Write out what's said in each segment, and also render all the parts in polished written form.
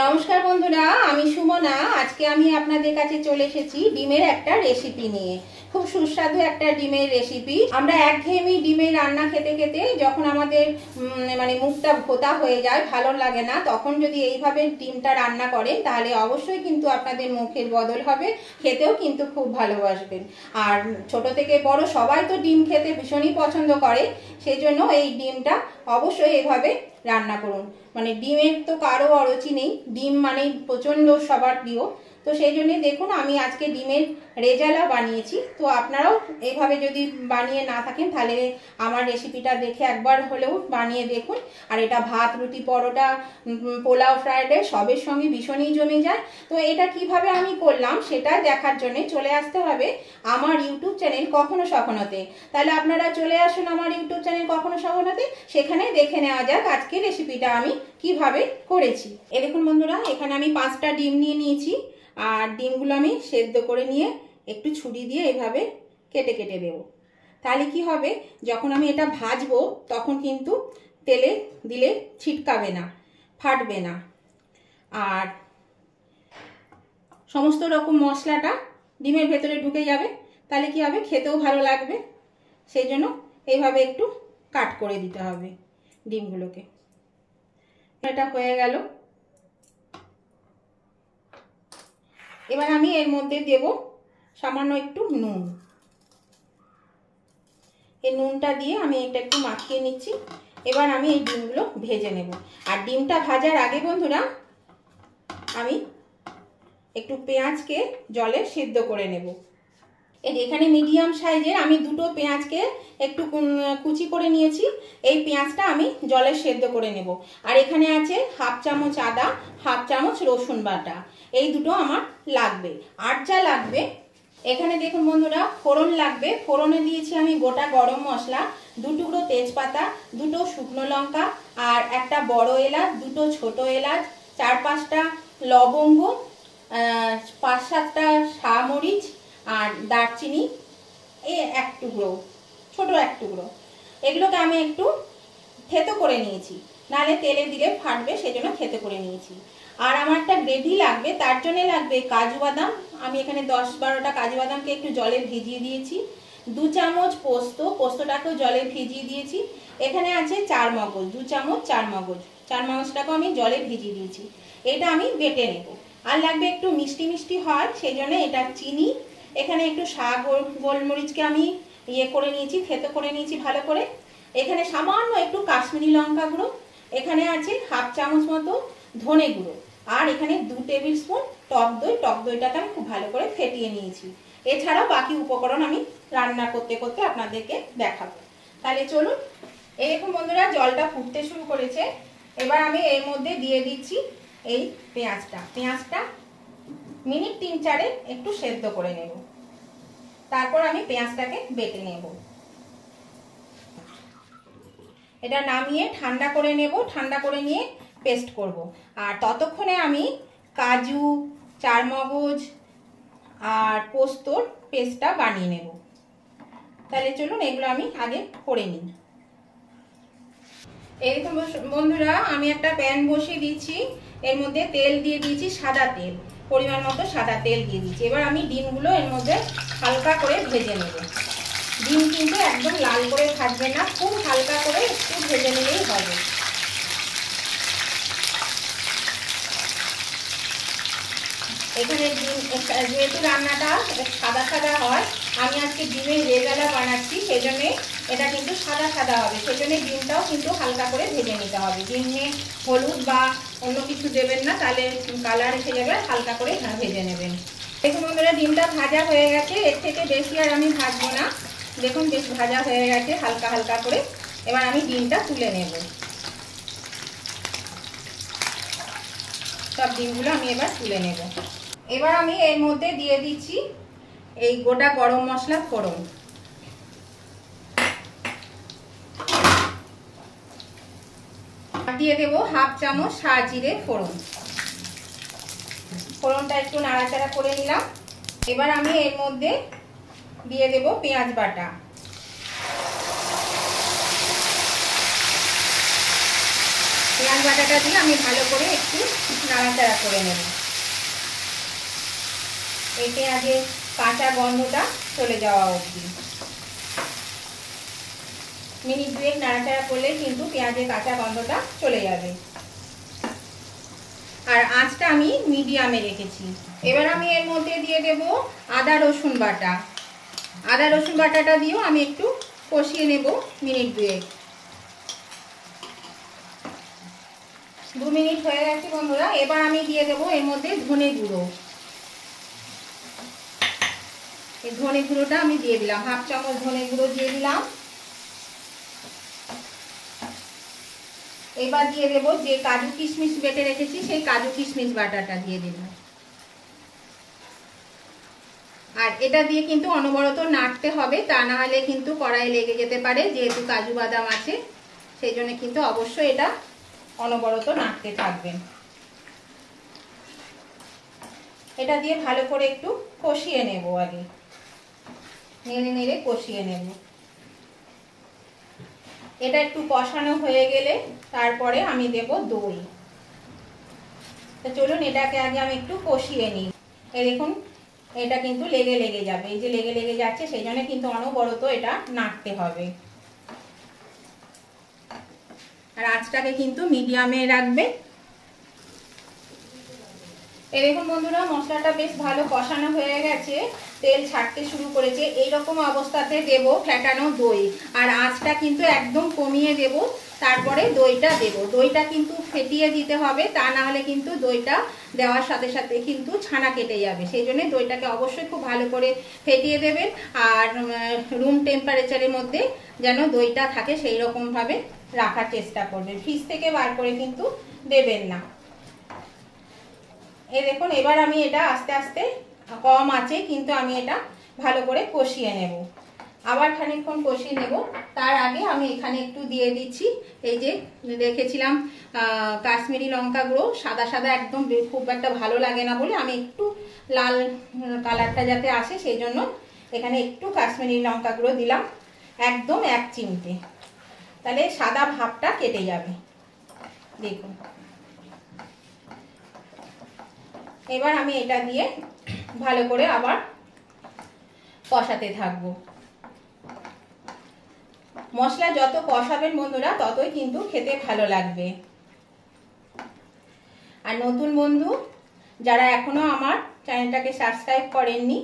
নমস্কার বন্ধুরা, আমি সুমনা। আজকে আমি আপনাদের কাছে চলে এসেছি ডিমের একটা রেসিপি নিয়ে। খুব সুস্বাদু একটা ডিমের রেসিপি। আমরা একঘেয়েমি ডিমের রান্না খেতে খেতে যখন আমাদের মুখটা ভোতা হয়ে যায়, ভালো লাগে না, তখন যদি এইভাবে ডিমটা রান্না করেন তাহলে অবশ্যই কিন্তু আপনাদের মুখের বদল হবে, খেতেও কিন্তু খুব ভালোবাসবেন। আর ছোট থেকে বড় সবাই তো ডিম খেতে ভীষণই পছন্দ করে, সেই জন্য এই ডিমটা অবশ্যই এভাবে রান্না করুন। ডিমের তো কারো অরুচি নেই, ডিম প্রচন্ড সবার প্রিয়। তো সেই জন্য দেখুন আমি আজকে ডিমের রেজালা বানিয়েছি। তো আপনারাও এইভাবে যদি বানিয়ে না থাকেন তাহলে আমার রেসিপিটা দেখে একবার হলেও বানিয়ে দেখুন। আর এটা ভাত, রুটি, পরোটা, পোলাও, ফ্রাইড রাইস সবের সঙ্গে ভীষণই জমে যায়। তো এটা কিভাবে আমি করলাম সেটা দেখার জন্য চলে আসতে হবে আমার ইউটিউব চ্যানেল কখনো সখনোতে। তাহলে আপনারা চলে আসুন আমার ইউটিউব চ্যানেল কখনো সখনোতে, সেখানে দেখে নেওয়া যাক আজকে রেসিপিটা আমি কিভাবে করেছি। এ দেখুন বন্ধুরা, এখানে আমি 5টা ডিম নিয়ে নিয়েছি। আর ডিমগুলো আমি সেদ্ধ করে নিয়ে একটু ছুরি দিয়ে এভাবে কেটে কেটে দেব। তাহলে কি হবে, যখন আমি এটা ভাজবো তখন কিন্তু তেলে দিলে ছিটকাবে না, ফাটবে না। আর সমস্ত রকম মশলাটা ডিমের ভেতরে ঢুকে যাবে, তাহলে কি হবে, খেতেও ভালো লাগবে। সেই জন্য এইভাবে একটু কাট করে দিতে হবে ডিমগুলোকে। এটা হয়ে গেল। এবার আমি এর মধ্যে দেব সামান্য একটু নুন। এই নুনটা দিয়ে আমি এটা একটু মাখিয়ে নিচ্ছি। এবার আমি এই ডিমগুলো ভেজে নেব। আর ডিমটা ভাজার আগে বন্ধুরা আমি একটু পেঁয়াজকে জলে সেদ্ধ করে নেব। এখানে মিডিয়াম সাইজের আমি 2টো পেঁয়াজকে একটু কুচি করে নিয়েছি। এই পেঁয়াজটা আমি জলে সেদ্ধ করে নেব। আর এখানে আছে 1/2 চামচ আদা, 1/2 চামচ রসুন বাটা। এই দুটো আমার লাগবে। আর যা লাগবে এখানে দেখুন বন্ধুরা, ফোড়ন লাগবে। ফোড়নে দিয়েছি আমি গোটা গরম মশলা, 2 টুকরো তেজপাতা, 2টো শুকনো লঙ্কা, আর একটা বড় এলাচ, 2টো ছোট এলাচ, 4-5টা লবঙ্গ, 5-7টা শামরিচ, আর দারচিনি এই 1 টুকরো, ছোট 1 টুকরো। এগুলোকে আমি একটু থেতো করে নিয়েছি, নাহলে তেলে দিলে ফাটবে, সেজন্য থেতো করে নিয়েছি। আর আমার একটা গ্রেভি লাগবে, তার জন্য লাগবে কাজু বাদাম। আমি এখানে 10-12টা কাজু বাদামকে একটু জলে ভিজিয়ে দিয়েছি। 2 চামচ পোস্ত, পোস্তটাকেও জলে ভিজিয়ে দিয়েছি। এখানে আছে 4 মগজ, 2 চামচ 4 মগজ, 4 মগজটাকেও আমি জলে ভিজিয়ে দিয়েছি। এটা আমি বেটে নেব। আর লাগবে একটু মিষ্টি মিষ্টি হয়, সেই জন্য এটা চিনি। এখানে একটু শাক গোলমরিচকে আমি করে নিয়েছি, থেতো করে নিয়েছি ভালো করে। এখানে সামান্য একটু কাশ্মীরি লঙ্কা গুঁড়ো, এখানে আছে 1/2 চামচ মতো ধনে গুঁড়ো, আর এখানে 2 টেবিল স্পুন টক দই। টক দইটাকে আমি খুব ভালো করে ফেটিয়ে নিয়েছি। এছাড়াও বাকি উপকরণ আমি রান্না করতে করতে আপনাদেরকে দেখাবো। তাহলে চলুন। এরকম বন্ধুরা জলটা ফুটতে শুরু করেছে। এবার আমি এর মধ্যে দিয়ে দিচ্ছি এই পেঁয়াজটা মিনিট 3-4 একটু সেদ্ধ করে নেব। তারপর আমি পেঁয়াজটাকে বেটে নেব। এটা নামিয়ে ঠান্ডা করে নেব। ঠান্ডা করে নিয়ে পেস্ট করব। আর ততক্ষণে আমি কাজু, 4 মগজ আর পোস্তর পেস্টটা বানিয়ে নেব। তাহলে চলুন এগুলো আমি আগে করে নিই। এরকম বন্ধুরা আমি একটা প্যান বসিয়ে দিচ্ছি। এর মধ্যে তেল দিয়ে দিয়েছি, সাদা তেল, পরিমাণ মতো সাদা তেল দিয়ে দিচ্ছি। এবার আমি ডিমগুলো এর মধ্যে হালকা করে ভেজে নেব। ডিম কিন্তু একদম লাল করে ভাজবে না, খুব হালকা করে একটু ভেজে নিলেই হবে। এখানে ডিম যেহেতু রান্নাটা সাদা সাদা হয়, আমি আজকে ডিমের রেজালা বানাচ্ছি, সেজন্য এটা কিন্তু সাদা সাদা হবে। সেজন্য ডিমটাও কিন্তু হালকা করে ভেজে নিতে হবে। ডিমে হলুদ বা অন্য কিছু দেবেন না, তাহলে কালার এসে যাবে। হালকা করে ভেজে নেবেন। দেখুন বন্ধুরা, ডিমটা ভাজা হয়ে গেছে। এর থেকে বেশি আর আমি ভাজবো না। দেখুন বেশ ভাজা হয়ে গেছে হালকা হালকা করে। এবার আমি ডিমটা তুলে নেব। সব ডিমগুলো আমি এবার তুলে নেব। এবার আমি এর মধ্যে দিয়ে দিচ্ছি এই গোটা গরম মশলা ফোড়ন। দিয়ে দেব 1/2 চামচ সাজিরে ফোড়ন। ফোড়নটা একটু নাড়াচাড়া করে নিলাম। এবার আমি এর মধ্যে দিয়ে দেব পেঁয়াজ বাটা। পেঁয়াজ পেঁয়াজ বাটাটা দিয়ে আমি ভালো করে একটু নাড়াচাড়া করে নেব। এই পেঁয়াজের কাঁচা গন্ধটা চলে যাওয়া অবধি মিনিট 2 নাড়াচাড়া করলেই কিন্তু পেঁয়াজের কাঁচা গন্ধটা চলে যাবে। আর আঁচটা আমি মিডিয়ামে রেখেছি। এবার আমি এর মধ্যে দিয়ে দেব আদা রসুন বাটা। আদা রসুন বাটাটা দিয়েও আমি একটু কষিয়ে নেব মিনিট 2। 2 মিনিট হয়ে গেছে বন্ধুরা। এবার আমি দিয়ে দেব এর মধ্যে ধনে গুঁড়ো। এই ধনে গুঁড়োটা আমি দিয়ে দিলাম, 1/2 চামচ ধনে গুঁড়ো দিয়ে দিলাম। এবার দিয়ে দেব যে কাজু কিশমিশ বেটে রেখেছি সেই কাজু কিশমিশ বাটাটা দিয়ে দিলাম। আর এটা দিয়ে কিন্তু অনবরত নাড়তে হবে, তা না হলে কিন্তু কড়াই লেগে যেতে পারে, যেহেতু কাজু বাদাম আছে সেই জন্য কিন্তু অবশ্যই এটা অনবরত নাড়তে থাকবেন। এটা দিয়ে ভালো করে একটু কষিয়ে নেব, আগে নেড়ে নেড়ে কষিয়ে নেব। এটা একটু কষানো হয়ে গেলে তারপরে আমি দেব দই। তো চলুন এটাকে আগে আমি একটু কষিয়ে নিই। এই দেখুন এটা কিন্তু লেগে লেগে যাবে, এই যে লেগে লেগে যাচ্ছে, সেই জন্য কিন্তু অনবরত এটা নাড়তে হবে। আর আঁচটাকে কিন্তু মিডিয়ামে রাখবে। এই দেখুন বন্ধুরা মশলাটা বেশ ভালো কষানো হয়ে গেছে, তেল ছাড়তে শুরু করেছে। এইরকম অবস্থাতে দেব ফেটানো দই, আর আঁচটা কিন্তু একদম কমিয়ে দেব। তারপরে দইটা দেব। দইটা কিন্তু ফেটিয়ে দিতে হবে, তা না হলে কিন্তু দইটা দেওয়ার সাথে সাথে কিন্তু ছানা কেটে যাবে। সেই জন্য দইটাকে অবশ্যই খুব ভালো করে ফেটিয়ে দেবেন। আর রুম টেম্পারেচারের মধ্যে যেন দইটা থাকে সেই রকমভাবে রাখার চেষ্টা করবেন। ফ্রিজ থেকে বার করে কিন্তু দেবেন না। এই দেখুন এবার আমি এটা আস্তে আস্তে কম আছে কিন্তু আমি এটা ভালো করে কষিয়ে নেব। আবার খানিকক্ষণ কষিয়ে নেব। তার আগে আমি এখানে একটু দিয়ে দিচ্ছি, এই যে রেখেছিলাম কাশ্মীরি লঙ্কা গুঁড়ো। সাদা সাদা একদম খুব একটা ভালো লাগে না বলে আমি একটু লাল কালারটা যাতে আসে সেই জন্য এখানে একটু কাশ্মীরি লঙ্কা গুঁড়ো দিলাম, একদম 1 চিমটে। তাহলে সাদা ভাবটা কেটে যাবে। দেখুন এবার আমি এটা দিয়ে ভালো করে আবার কষাতে থাকবো। মশলা যত কষাবেন বন্ধুরা ততই কিন্তু খেতে ভালো লাগবে। আর নতুন বন্ধু যারা এখনো আমার চ্যানেলটাকে সাবস্ক্রাইব করেননি,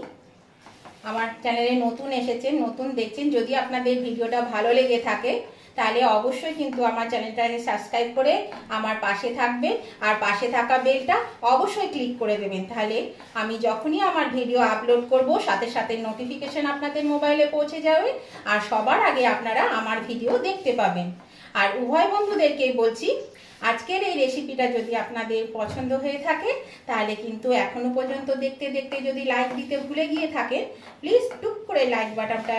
আমার চ্যানেলে নতুন এসেছেন, নতুন দেখছেন, যদি আপনাদের ভিডিওটা ভালো লেগে থাকে তাহলে অবশ্যই কিন্তু আমার চ্যানেলটাকে সাবস্ক্রাইব করে আমার পাশে থাকবেন। আর পাশে থাকা বেলটা অবশ্যই ক্লিক করে দেবেন, তাহলে আমি যখনই আমার ভিডিও আপলোড করব সাথে সাথে নোটিফিকেশন আপনাদের মোবাইলে পৌঁছে যাবে আর সবার আগে আপনারা আমার ভিডিও দেখতে পাবেন। আর উভয় বন্ধুদেরকেই বলছি, আজকের এই রেসিপিটা যদি আপনাদের পছন্দ হয়ে থাকে তাহলে কিন্তু এখনো পর্যন্ত দেখতে দেখতে যদি লাইক দিতে ভুলে গিয়ে থাকেন, প্লিজ টুক করে লাইক বাটনটা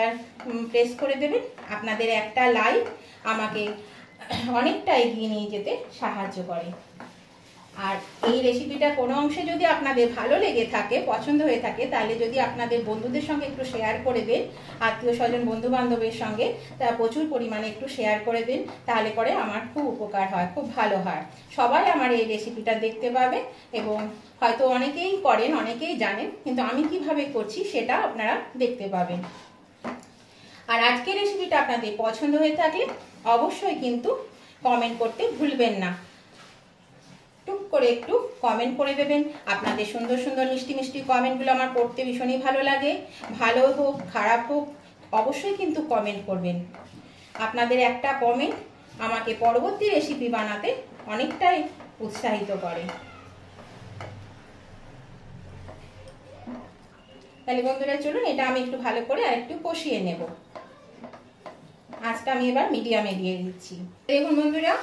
প্রেস করে দেবেন। আপনাদের একটা লাইক আমাকে অনেকটা এগিয়ে নিয়ে যেতে সাহায্য করে। আর এই রেসিপিটা কোনো অংশে যদি আপনাদের ভালো লেগে থাকে, পছন্দ হয়ে থাকে, তাহলে যদি আপনাদের বন্ধুদের সঙ্গে একটু শেয়ার করে দেন, আত্মীয় স্বজন বন্ধু বান্ধবের সঙ্গে তা প্রচুর পরিমাণে একটু শেয়ার করে দেন, তাহলে পরে আমার খুব উপকার হয়, খুব ভালো হয়। সবাই আমার এই রেসিপিটা দেখতে পাবে এবং হয়তো অনেকেই করেন, অনেকেই জানেন, কিন্তু আমি কিভাবে করছি সেটা আপনারা দেখতে পাবেন। আর আজকের রেসিপিটা আপনাদের পছন্দ হয়ে থাকলে অবশ্যই কিন্তু কমেন্ট করতে ভুলবেন না। টুক করে একটু কমেন্ট করে দেবেন। আপনাদের সুন্দর সুন্দর মিষ্টি মিষ্টি কমেন্টগুলো আমার পড়তে ভীষণই ভালো লাগে। ভালো হোক খারাপ হোক অবশ্যই কিন্তু কমেন্ট করবেন। আপনাদের একটা কমেন্ট আমাকে পরবর্তী রেসিপি বানাতে অনেকটাই উৎসাহিত করে। তাহলে বন্ধুরা চলুন এটা আমি একটু ভালো করে আর একটু কষিয়ে নেব। আজকে আমি এবার মিডিয়ামে দিয়ে দিচ্ছি। দেখুন বন্ধুরা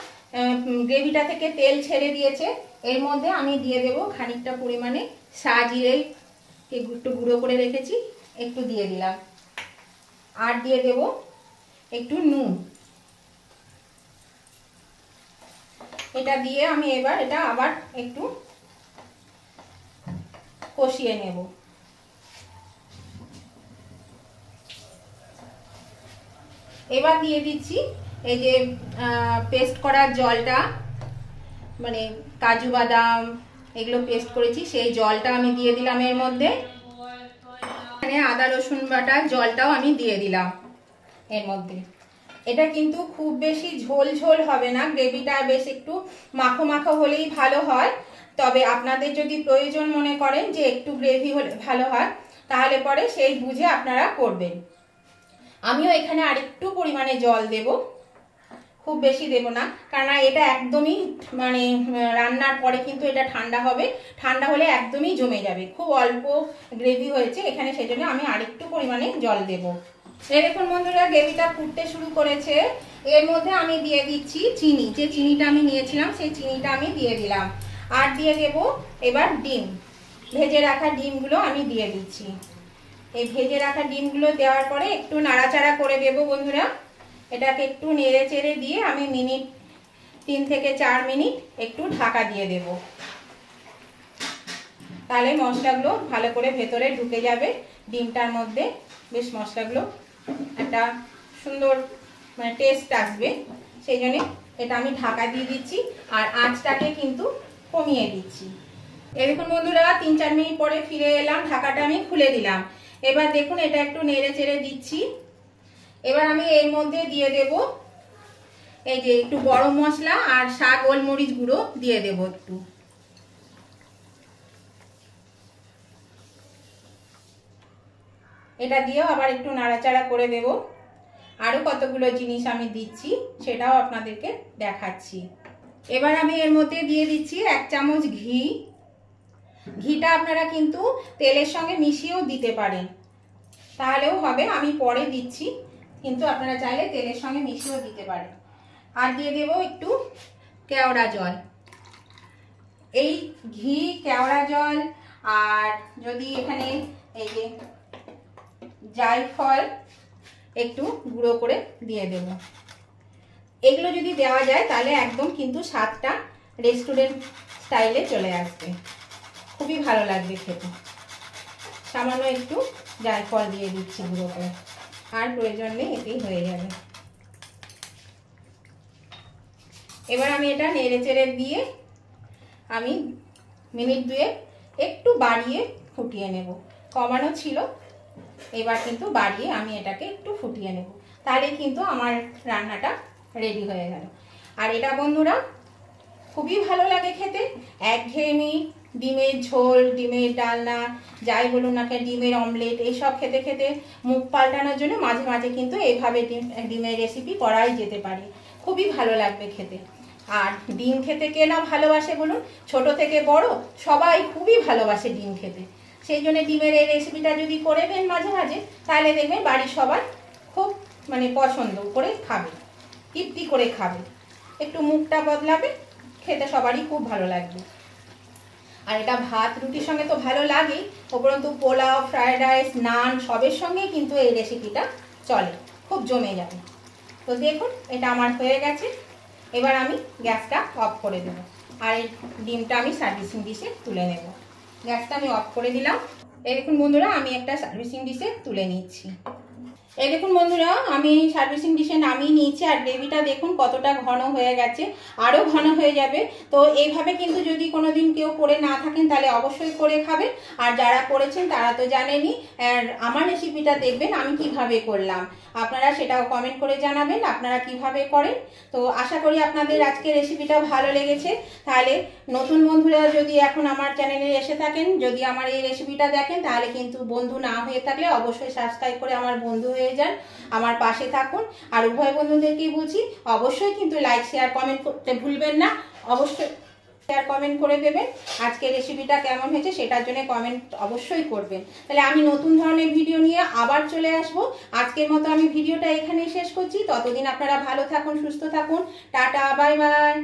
গ্রেভিটা থেকে তেল ছেড়ে দিয়েছে। এর মধ্যে আমি দিয়ে দেব খানিকটা পরিমাণে সাজিরে একটু গুঁড়ো করে রেখেছি, একটু দিয়ে দিলাম। আর দিয়ে দেব একটু নুন। এটা দিয়ে আমি এবার এটা আবার একটু কষিয়ে নেব। এবার দিয়ে দিচ্ছি এই যে পেস্ট করার জলটা, মানে কাজু বাদাম এগুলো পেস্ট করেছি, সেই জলটা আমি দিয়ে দিলাম এর মধ্যে। এখানে আদা রসুন বাটা জলটাও আমি দিয়ে দিলাম এর মধ্যে। এটা কিন্তু খুব বেশি ঝোল ঝোল হবে না, গ্রেভিটা বেশ একটু মাখো মাখো হলেই ভালো হয়। তবে আপনাদের যদি প্রয়োজন মনে করেন যে একটু গ্রেভি হলে ভালো হয়, তাহলে পরে সেই বুঝে আপনারা করবেন। আমিও এখানে আরেকটু পরিমাণে জল দেব, খুব বেশি দেব না, কারণ এটা একদমই মানে রান্নার পরে কিন্তু এটা ঠান্ডা হবে, ঠান্ডা হলে একদমই জমে যাবে। খুব অল্প গ্রেভি হয়েছে এখানে, সেজন্য আমি আরেকটু পরিমাণে জল দেব। এই দেখুন বন্ধুরা, গ্রেভিটা ফুটতে শুরু করেছে। এর মধ্যে আমি দিয়ে দিচ্ছি চিনি, যে চিনিটা আমি নিয়েছিলাম সেই চিনিটা আমি দিয়ে দিলাম। আর দিয়ে দেব এবার ডিম, ভেজে রাখা ডিমগুলো আমি দিয়ে দিচ্ছি। এই ভেজে রাখা ডিমগুলো দেওয়ার পরে একটু নাড়াচাড়া করে দেব বন্ধুরা। এটাকে একটু নেড়ে চেড়ে দিয়ে আমি 3 থেকে 4 মিনিট একটু ঢাকা দিয়ে দেব। তাহলে মশলাগুলো ভালো করে ভেতরে ঢুকে যাবে ডিমটার মধ্যে, বেশ মশলাগুলো একটা সুন্দর মানে টেস্ট আসবে। সেই জন্য এটা আমি ঢাকা দিয়ে দিচ্ছি, আর আঁচটাকে কিন্তু কমিয়ে দিচ্ছি। এরকম বন্ধুরা 3-4 মিনিট পরে ফিরে এলাম, ঢাকাটা আমি খুলে দিলাম। এবার দেখুন এটা একটু নেড়ে চেড়ে দিচ্ছি। এবার আমি এর মধ্যে দিয়ে দেব এই যে একটু গরম মশলা আর গোলমরিচ গুঁড়ো দিয়ে দেব একটু। এটা দিয়েও আবার একটু নাড়াচাড়া করে দেব। আরো কতগুলো জিনিস আমি দিচ্ছি সেটাও আপনাদেরকে দেখাচ্ছি। এবার আমি এর মধ্যে দিয়ে দিচ্ছি 1 চামচ ঘি। ঘিটা আপনারা কিন্তু তেলের সঙ্গে মিশিয়েও দিতে পারেন, তাহলেও হবে। আমি পরে দিচ্ছি, কিন্তু আপনারা চাইলে তেলের সঙ্গে মিশিয়েও দিতে পারেন। আর দিয়ে দেব একটু কেওড়া জল। এই ঘি, কেওড়া জল, আর যদি এখানে এই যে জায়ফল একটু গুঁড়ো করে দিয়ে দেব। এগুলো যদি দেওয়া যায় তাহলে একদম কিন্তু স্বাদটা রেস্টুরেন্ট স্টাইলে চলে আসবে, খুবই ভালো লাগবে খেতে। সামান্য একটু জায়ফল দিয়ে দিচ্ছি গুঁড়ো করে, আর প্রয়োজন নেই, এতেই হয়ে যাবে। এবার আমি এটা নেড়ে চেড়ে দিয়ে আমি মিনিট 2 একটু বাড়িয়ে ফুটিয়ে নেব। কমানো ছিল, এবার কিন্তু বাড়িয়ে আমি এটাকে একটু ফুটিয়ে নেব, তাহলে কিন্তু আমার রান্নাটা রেডি হয়ে গেল। আর এটা বন্ধুরা খুবই ভালো লাগে খেতে। একঘেয়েমি ডিমের ঝোল, ডিমের ডালনা, যাই বলুন না কেন, ডিমের অমলেট, এইসব খেতে খেতে মুখ পাল্টানোর জন্য মাঝে মাঝে কিন্তু এইভাবে ডিমের রেসিপি করাই যেতে পারে, খুবই ভালো লাগবে খেতে। আর ডিম খেতে কে না ভালোবাসে বলুন, ছোট থেকে বড় সবাই খুবই ভালোবাসে ডিম খেতে। সেই জন্য ডিমের এই রেসিপিটা যদি করে দেন মাঝে মাঝে, তাহলে দেখবেন বাড়ির সবাই খুব মানে পছন্দ করে খাবে, তৃপ্তি করে খাবে, একটু মুখটা বদলাবে, খেতে সবারই খুব ভালো লাগবে। আর এটা ভাত রুটির সঙ্গে তো ভালো লাগেই, উপরন্তু পোলাও, ফ্রায়েড রাইস, নান সবের সঙ্গেই কিন্তু এই রেসিপিটা চলে, খুব জমে যাবে। তো দেখুন এটা আমার হয়ে গেছে। এবার আমি গ্যাসটা অফ করে দেব, আর এই ডিমটা আমি সার্ভিসিং ডিশে তুলে নেব। গ্যাসটা আমি অফ করে দিলাম। এই দেখুন বন্ধুরা, আমি একটা সার্ভিসিং ডিশে তুলে নিচ্ছি। এই দেখুন বন্ধুরা, আমি সার্ভিসিং ডিশে নামিয়ে নিয়েছি। আর গ্রেভিটা দেখুন কতটা ঘন হয়ে গেছে, আরও ঘন হয়ে যাবে। তো এইভাবে কিন্তু যদি কোনোদিন কেউ করে না থাকেন তাহলে অবশ্যই করে খাবেন। আর যারা করেছেন তারা তো জানেনই। আর আমার রেসিপিটা দেখবেন আমি কিভাবে করলাম, আপনারা সেটাও কমেন্ট করে জানাবেন আপনারা কিভাবে করেন। তো আশা করি আপনাদের আজকের রেসিপিটা ভালো লেগেছে। তাহলে নতুন বন্ধুরা যদি এখন আমার চ্যানেলে এসে থাকেন, যদি আমার এই রেসিপিটা দেখেন, তাহলে কিন্তু বন্ধু না হয়ে থাকলে অবশ্যই সাবস্ক্রাইব করে আমার বন্ধু হয়ে যান, আমার পাশে থাকুন। আর উভয় বন্ধুদেরকেই বলছি অবশ্যই কিন্তু লাইক, শেয়ার, কমেন্ট করতে ভুলবেন না। অবশ্যই শেয়ার, কমেন্ট করে দেবেন আজকের রেসিপিটা কেমন হয়েছে, সেটার জন্য কমেন্ট অবশ্যই করবেন। তাহলে আমি নতুন ধরনের ভিডিও নিয়ে আবার চলে আসব। আজকের মতো আমি ভিডিওটা এখানেই শেষ করছি। ততদিন আপনারা ভালো থাকুন, সুস্থ থাকুন। Tata, bye bye.